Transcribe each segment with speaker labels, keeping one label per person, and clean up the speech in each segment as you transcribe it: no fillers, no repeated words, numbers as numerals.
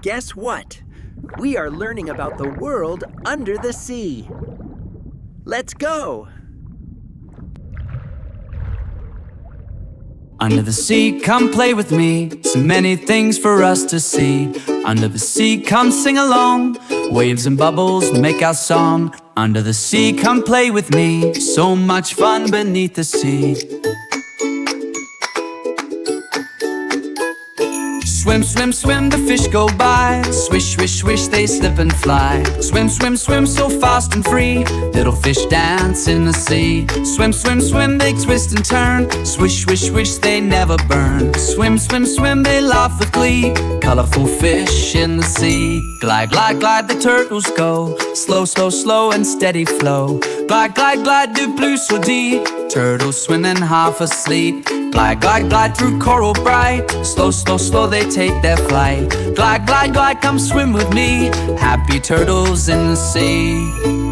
Speaker 1: guess what? We are learning about the world under the sea. Let's go!
Speaker 2: Under the sea, come play with me. So many things for us to see. Under the sea, come sing along. Waves and bubbles make our song. Under the sea, come play with me. So much fun beneath the sea. Swim, swim, swim, the fish go by. Swish, swish, swish, they slip and fly. Swim, swim, swim, so fast and free. Little fish dance in the sea. Swim, swim, swim, they twist and turn. Swish, swish, swish, they never burn. Swim, swim, swim, they laugh with glee. Colorful fish in the sea. Glide, glide, glide, the turtles go. Slow, slow, slow, and steady flow. Glide, glide, glide, du plus sourdis. Turtles swimming half asleep. Glide, glide, glide through coral bright. Slow, slow, slow, they take their flight. Glide, glide, glide, come swim with me. Happy turtles in the sea.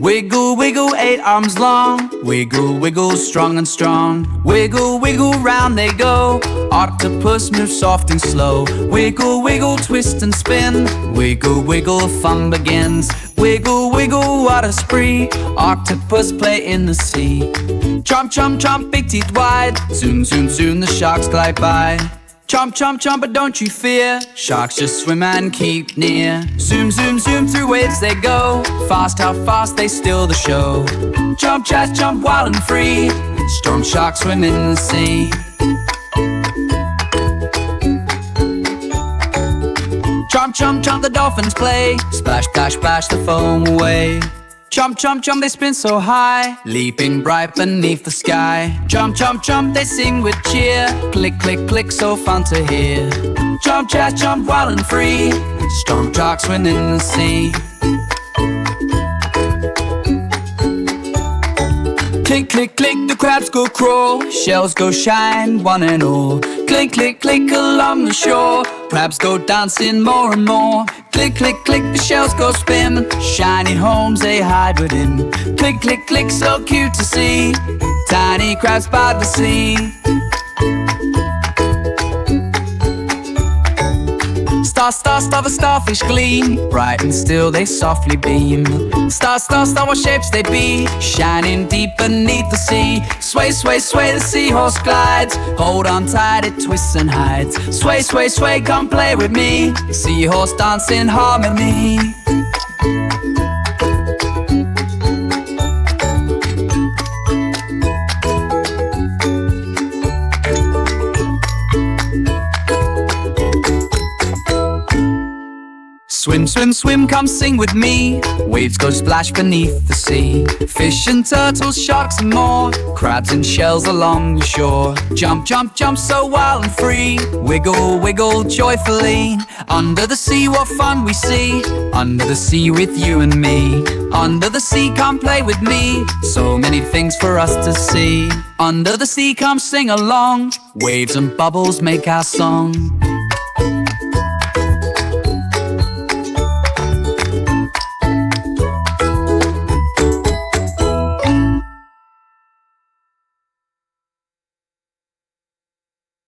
Speaker 2: Wiggle, wiggle, 8 arms long. Wiggle, wiggle, strong and strong. Wiggle, wiggle, round they go. Octopus move soft and slow. Wiggle, wiggle, twist and spin. Wiggle, wiggle, fun begins. Wiggle, wiggle, what a spree. Octopus play in the sea. Chomp, chomp, chomp, big teeth wide. Zoom, zoom, zoom, the sharks glide by. Chomp, chomp, chomp, but don't you fear. Sharks just swim and keep near. Zoom, zoom, zoom, through waves they go. Fast, how fast they steal the show. Jump, jazz, jump wild and free. Storm sharks swim in the sea. Chomp, chomp, chomp, the dolphins play. Splash, splash, splash, the foam away. Jump, jump, jump, they spin so high, leaping bright beneath the sky. Jump, jump, jump, they sing with cheer. Click, click, click, so fun to hear. Jump, jazz, jump wild and free. Storm sharks swim in the sea. Click, click, click, the crabs go crawl. Shells go shine, one and all. Click, click, click, along the shore. Crabs go dancing more and more. Click, click, click, the shells go spin. Shiny homes they hide within. Click, click, click, so cute to see. Tiny crabs by the sea. Star, star, star, the starfish gleam. Bright and still they softly beam. Star, star, star, what shapes they be. Shining deep beneath the sea. Sway, sway, sway, the seahorse glides. Hold on tight, it twists and hides. Sway, sway, sway, come play with me. Seahorse dance in harmony. Swim, swim, swim, come sing with me. Waves go splash beneath the sea. Fish and turtles, sharks and more. Crabs and shells along the shore. Jump, jump, jump, so wild and free. Wiggle, wiggle, joyfully. Under the sea, what fun we see. Under the sea with you and me. Under the sea, come play with me. So many things for us to see. Under the sea, come sing along. Waves and bubbles make our song.